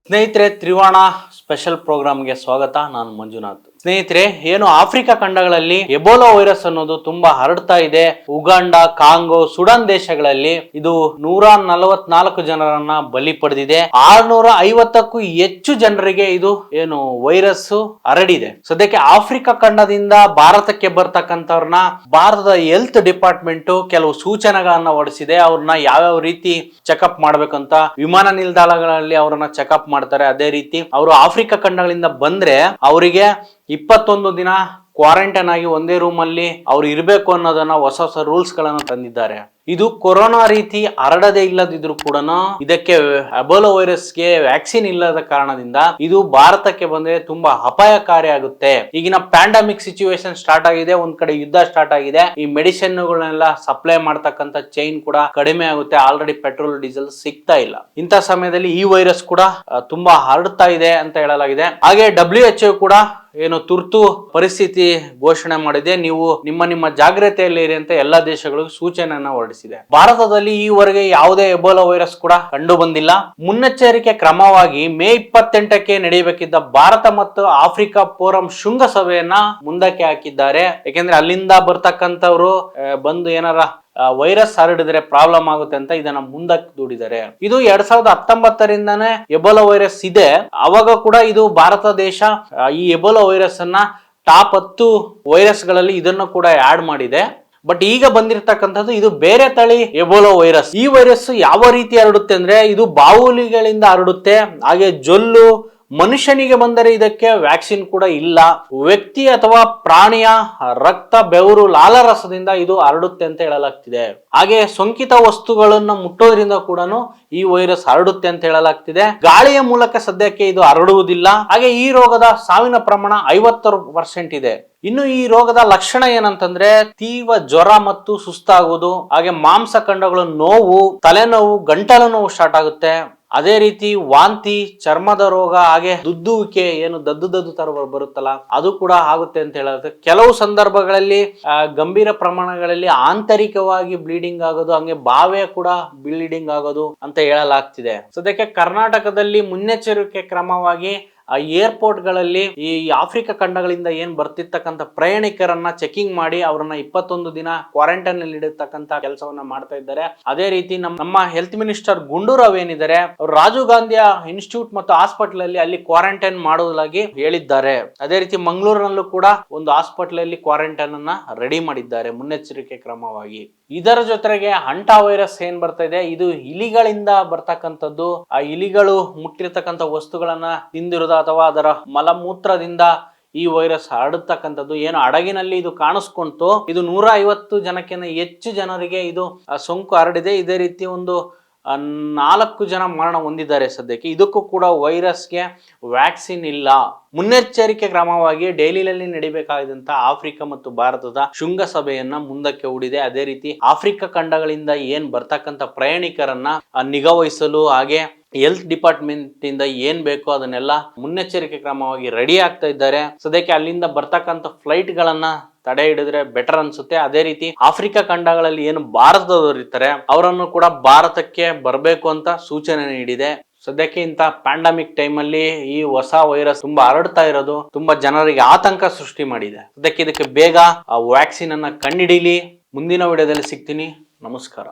ಸ್ನೇಹಿತರೆ, ತ್ರಿವಾಣ ಸ್ಪೆಷಲ್ ಪ್ರೋಗ್ರಾಮ್ಗೆ ಸ್ವಾಗತ. ನಾನು ಮಂಜುನಾಥ್. ಸ್ನೇಹಿತರೆ, ಏನು ಆಫ್ರಿಕಾ ಖಂಡಗಳಲ್ಲಿ ಎಬೋಲಾ ವೈರಸ್ ಅನ್ನೋದು ತುಂಬಾ ಹರಡ್ತಾ ಇದೆ. ಉಗಾಂಡ, ಕಾಂಗೋ, ಸುಡಾನ್ ದೇಶಗಳಲ್ಲಿ ಇದು 144 ಜನರನ್ನ ಬಲಿ ಪಡೆದಿದೆ. 650ಕ್ಕೂ ಹೆಚ್ಚು ಜನರಿಗೆ ಇದು ಏನು ವೈರಸ್ ಹರಡಿದೆ. ಸದ್ಯಕ್ಕೆ ಆಫ್ರಿಕಾ ಖಂಡದಿಂದ ಭಾರತಕ್ಕೆ ಬರ್ತಕ್ಕಂಥವ್ರನ್ನ ಭಾರತದ ಹೆಲ್ತ್ ಡಿಪಾರ್ಟ್ಮೆಂಟ್ ಕೆಲವು ಸೂಚನೆಗಳನ್ನ ಹೊರಡಿಸಿದೆ. ಅವ್ರನ್ನ ಯಾವ್ಯಾವ ರೀತಿ ಚೆಕ್ಅಪ್ ಮಾಡ್ಬೇಕಂತ ವಿಮಾನ ನಿಲ್ದಾಣಗಳಲ್ಲಿ ಅವ್ರನ್ನ ಚೆಕ್ಅಪ್ ಮಾಡ್ತಾರೆ. ಅದೇ ರೀತಿ ಅವರು ಆಫ್ರಿಕಾ ಖಂಡಗಳಿಂದ ಬಂದ್ರೆ ಅವರಿಗೆ 21 ದಿನ ಕ್ವಾರಂಟೈನ್ ಆಗಿ ಒಂದೇ ರೂಮ್ ಅಲ್ಲಿ ಅವ್ರು ಇರಬೇಕು ಅನ್ನೋದನ್ನ ಹೊಸ ರೂಲ್ಸ್ ಗಳನ್ನ ತಂದಿದ್ದಾರೆ. ಇದು ಕೊರೋನಾ ರೀತಿ ಹರಡದೇ ಇಲ್ಲದಿದ್ರು ಕೂಡ ಇದಕ್ಕೆ ಎಬೋಲಾ ವೈರಸ್ಗೆ ವ್ಯಾಕ್ಸಿನ್ ಇಲ್ಲದ ಕಾರಣದಿಂದ ಇದು ಭಾರತಕ್ಕೆ ಬಂದ್ರೆ ತುಂಬಾ ಅಪಾಯಕಾರಿ ಆಗುತ್ತೆ. ಈಗಿನ ಪ್ಯಾಂಡಮಿಕ್ ಸಿಚುವೇಶನ್ ಸ್ಟಾರ್ಟ್ ಆಗಿದೆ. ಒಂದ್ ಕಡೆ ಯುದ್ಧ ಸ್ಟಾರ್ಟ್ ಆಗಿದೆ. ಈ ಮೆಡಿಸಿನ್ಗಳನ್ನೆಲ್ಲ ಸಪ್ಲೈ ಮಾಡ್ತಕ್ಕಂಥ ಚೈನ್ ಕೂಡ ಕಡಿಮೆ ಆಗುತ್ತೆ. ಆಲ್ರೆಡಿ ಪೆಟ್ರೋಲ್ ಡೀಸೆಲ್ ಸಿಗ್ತಾ ಇಲ್ಲ. ಇಂಥ ಸಮಯದಲ್ಲಿ ಈ ವೈರಸ್ ಕೂಡ ತುಂಬಾ ಹರಡ್ತಾ ಇದೆ ಅಂತ ಹೇಳಲಾಗಿದೆ. ಹಾಗೆ WHO ಕೂಡ ಏನು ತುರ್ತು ಪರಿಸ್ಥಿತಿ ಘೋಷಣೆ ಮಾಡಿದೆ. ನೀವು ನಿಮ್ಮ ಜಾಗ್ರತೆಯಲ್ಲಿ ಇರಿ ಅಂತ ಎಲ್ಲಾ ದೇಶಗಳಿಗೂ ಸೂಚನೆಯನ್ನ ಹೊರಡಿಸಿದೆ. ಭಾರತದಲ್ಲಿ ಈವರೆಗೆ ಯಾವುದೇ ಎಬೋಲಾ ವೈರಸ್ ಕೂಡ ಕಂಡು ಬಂದಿಲ್ಲ. ಮುನ್ನೆಚ್ಚರಿಕೆ ಕ್ರಮವಾಗಿ ಮೇ 28ಕ್ಕೆ ನಡೆಯಬೇಕಿದ್ದ ಭಾರತ ಮತ್ತು ಆಫ್ರಿಕಾ ಫೋರಂ ಶೃಂಗಸಭೆಯನ್ನ ಮುಂದಕ್ಕೆ ಹಾಕಿದ್ದಾರೆ. ಯಾಕೆಂದ್ರೆ ಅಲ್ಲಿಂದ ಬರ್ತಕ್ಕಂಥವ್ರು ಬಂದು ಏನಾರ ವೈರಸ್ ಹರಡಿದ್ರೆ ಪ್ರಾಬ್ಲಮ್ ಆಗುತ್ತೆ ಅಂತ ಇದನ್ನ ಮುಂದಕ್ಕೆ ದೂಡಿದ್ದಾರೆ. ಇದು 2019ರಿಂದಾನೇ ಎಬೋಲಾ ವೈರಸ್ ಇದೆ. ಅವಾಗ ಕೂಡ ಇದು ಭಾರತ ದೇಶ ಈ ಎಬೋಲಾ ವೈರಸ್ ಅನ್ನ ಟಾಪ್ 10 ವೈರಸ್ ಗಳಲ್ಲಿ ಇದನ್ನು ಕೂಡ ಆಡ್ ಮಾಡಿದೆ. ಬಟ್ ಈಗ ಬಂದಿರತಕ್ಕಂಥದ್ದು ಇದು ಬೇರೆ ತಳಿ ಎಬೋಲಾ ವೈರಸ್. ಈ ವೈರಸ್ ಯಾವ ರೀತಿ ಹರಡುತ್ತೆ ಅಂದ್ರೆ ಇದು ಬಾವುಲಿಗಳಿಂದ ಹರಡುತ್ತೆ. ಹಾಗೆ ಜೊಲ್ಲು ಮನುಷ್ಯನಿಗೆ ಬಂದರೆ ಇದಕ್ಕೆ ವ್ಯಾಕ್ಸಿನ್ ಕೂಡ ಇಲ್ಲ. ವ್ಯಕ್ತಿ ಅಥವಾ ಪ್ರಾಣಿಯ ರಕ್ತ, ಬೆವರು, ಲಾಲಾರಸದಿಂದ ಇದು ಹರಡುತ್ತೆ ಅಂತ ಹೇಳಲಾಗ್ತಿದೆ. ಹಾಗೆ ಸೋಂಕಿತ ವಸ್ತುಗಳನ್ನು ಮುಟ್ಟೋದ್ರಿಂದ ಕೂಡ ಈ ವೈರಸ್ ಹರಡುತ್ತೆ ಅಂತ ಹೇಳಲಾಗ್ತಿದೆ. ಗಾಳಿಯ ಮೂಲಕ ಸದ್ಯಕ್ಕೆ ಇದು ಹರಡುವುದಿಲ್ಲ. ಹಾಗೆ ಈ ರೋಗದ ಸಾವಿನ ಪ್ರಮಾಣ 50% ಇದೆ. ಇನ್ನು ಈ ರೋಗದ ಲಕ್ಷಣ ಏನಂತಂದ್ರೆ ತೀವ್ರ ಜ್ವರ ಮತ್ತು ಸುಸ್ತಾಗುವುದು, ಹಾಗೆ ಮಾಂಸಖಂಡಗಳು ನೋವು, ತಲೆನೋವು, ಗಂಟಲು ನೋವು ಸ್ಟಾರ್ಟ್ ಆಗುತ್ತೆ. ಅದೇ ರೀತಿ ವಾಂತಿ, ಚರ್ಮದ ರೋಗ, ಹಾಗೆ ದುದ್ದುವಿಕೆ, ಏನು ದದ್ದು ತರ ಬರುತ್ತಲ್ಲ ಅದು ಕೂಡ ಆಗುತ್ತೆ ಅಂತ ಹೇಳುತ್ತೆ. ಕೆಲವು ಸಂದರ್ಭಗಳಲ್ಲಿ ಗಂಭೀರ ಪ್ರಮಾಣಗಳಲ್ಲಿ ಆಂತರಿಕವಾಗಿ ಬ್ಲೀಡಿಂಗ್ ಆಗೋದು, ಹಂಗೆ ಬಾವೆ ಕೂಡ ಬ್ಲೀಡಿಂಗ್ ಆಗೋದು ಅಂತ ಹೇಳಲಾಗ್ತಿದೆ. ಸದ್ಯಕ್ಕೆ ಕರ್ನಾಟಕದಲ್ಲಿ ಮುನ್ನೆಚ್ಚರಿಕೆ ಕ್ರಮವಾಗಿ ಏರ್ಪೋರ್ಟ್ ಗಳಲ್ಲಿ ಈ ಆಫ್ರಿಕಾ ಖಂಡಗಳಿಂದ ಏನ್ ಬರ್ತಿರ್ತಕ್ಕಂಥ ಪ್ರಯಾಣಿಕರನ್ನ ಚೆಕಿಂಗ್ ಮಾಡಿ ಅವರನ್ನ 21 ದಿನ ಕ್ವಾರಂಟೈನ್ ನಲ್ಲಿ ಇಡತಕ್ಕಂತ ಕೆಲಸವನ್ನ ಮಾಡ್ತಾ ಇದ್ದಾರೆ. ಅದೇ ರೀತಿ ನಮ್ಮ ಹೆಲ್ತ್ ಮಿನಿಸ್ಟರ್ ಗುಂಡೂರಾವ್ ಏನಿದ್ದಾರೆ ಅವರು ರಾಜೀವ್ ಗಾಂಧಿ ಇನ್ಸ್ಟಿಟ್ಯೂಟ್ ಮತ್ತು ಹಾಸ್ಪಿಟಲ್ ಅಲ್ಲಿ ಅಲ್ಲಿ ಕ್ವಾರಂಟೈನ್ ಮಾಡುವುದಾಗಿ ಹೇಳಿದ್ದಾರೆ. ಅದೇ ರೀತಿ ಮಂಗಳೂರಿನಲ್ಲೂ ಕೂಡ ಒಂದು ಹಾಸ್ಪಿಟಲ್ ಅಲ್ಲಿ ಕ್ವಾರಂಟೈನ್ ಅನ್ನ ರೆಡಿ ಮಾಡಿದ್ದಾರೆ ಮುನ್ನೆಚ್ಚರಿಕೆ ಕ್ರಮವಾಗಿ. ಇದರ ಜೊತೆಗೆ ಹಂಟಾ ವೈರಸ್ ಏನ್ ಬರ್ತಾ ಇದೆ ಇದು ಇಲಿಗಳಿಂದ ಬರ್ತಕ್ಕಂಥದ್ದು. ಆ ಇಲಿಗಳು ಮುಟ್ಟಿರ್ತಕ್ಕಂಥ ವಸ್ತುಗಳನ್ನ ತಿಂದಿರೋದು ಅಥವಾ ಅದರ ಮಲಮೂತ್ರದಿಂದ ಈ ವೈರಸ್ ಹರಡತಕ್ಕಂಥದ್ದು. ಏನು ಹಡಗಿನಲ್ಲಿ ಇದು ಕಾಣಿಸ್ಕೊಂತು. ಇದು 150 ಜನಕ್ಕಿಂತ ಹೆಚ್ಚು ಜನರಿಗೆ ಇದು ಸೋಂಕು ಹರಡಿದೆ. ಇದೇ ರೀತಿ ಒಂದು 4 ಜನ ಮರಣ ಹೊಂದಿದ್ದಾರೆ ಸದ್ಯಕ್ಕೆ. ಇದಕ್ಕೂ ಕೂಡ ವೈರಸ್ಗೆ ವ್ಯಾಕ್ಸಿನ್ ಇಲ್ಲ. ಮುನ್ನೆಚ್ಚರಿಕೆ ಕ್ರಮವಾಗಿ ಡೆಲ್ಲಿಯಲ್ಲಿ ನಡಿಬೇಕಾದಂತ ಆಫ್ರಿಕಾ ಮತ್ತು ಭಾರತದ ಶೃಂಗಸಭೆಯನ್ನ ಮುಂದಕ್ಕೆ ಹೂಡಿದೆ. ಅದೇ ರೀತಿ ಆಫ್ರಿಕಾ ಖಂಡಗಳಿಂದ ಏನ್ ಬರ್ತಕ್ಕಂಥ ಪ್ರಯಾಣಿಕರನ್ನ ನಿಗಾ ವಹಿಸಲು, ಹಾಗೆ ಹೆಲ್ತ್ ಡಿಪಾರ್ಟ್ಮೆಂಟ್ ಇಂದ ಏನ್ ಬೇಕೋ ಅದನ್ನೆಲ್ಲ ಮುನ್ನೆಚ್ಚರಿಕೆ ಕ್ರಮವಾಗಿ ರೆಡಿ ಆಗ್ತಾ ಇದ್ದಾರೆ. ಸದ್ಯಕ್ಕೆ ಅಲ್ಲಿಂದ ಬರ್ತಕ್ಕಂಥ ಫ್ಲೈಟ್ ಗಳನ್ನ ತಡೆ ಹಿಡಿದ್ರೆ ಬೆಟರ್ ಅನ್ಸುತ್ತೆ. ಅದೇ ರೀತಿ ಆಫ್ರಿಕಾ ಖಂಡಗಳಲ್ಲಿ ಏನು ಭಾರತದವರು ಇರ್ತಾರೆ ಅವರನ್ನು ಕೂಡ ಭಾರತಕ್ಕೆ ಬರಬೇಕು ಅಂತ ಸೂಚನೆ ನೀಡಿದೆ. ಸದ್ಯಕ್ಕೆ ಇಂಥ ಪ್ಯಾಂಡಮಿಕ್ ಟೈಮ್ ಅಲ್ಲಿ ಈ ಹೊಸ ವೈರಸ್ ತುಂಬಾ ಹರಡ್ತಾ ಇರೋದು ತುಂಬಾ ಜನರಿಗೆ ಆತಂಕ ಸೃಷ್ಟಿ ಮಾಡಿದೆ. ಸದ್ಯಕ್ಕೆ ಇದಕ್ಕೆ ಬೇಗ ವ್ಯಾಕ್ಸಿನ್ ಅನ್ನ ಕಂಡುಹಿಡೀಲಿ. ಮುಂದಿನ ವಿಡಿಯೋದಲ್ಲಿ ಸಿಗ್ತೀನಿ. ನಮಸ್ಕಾರ.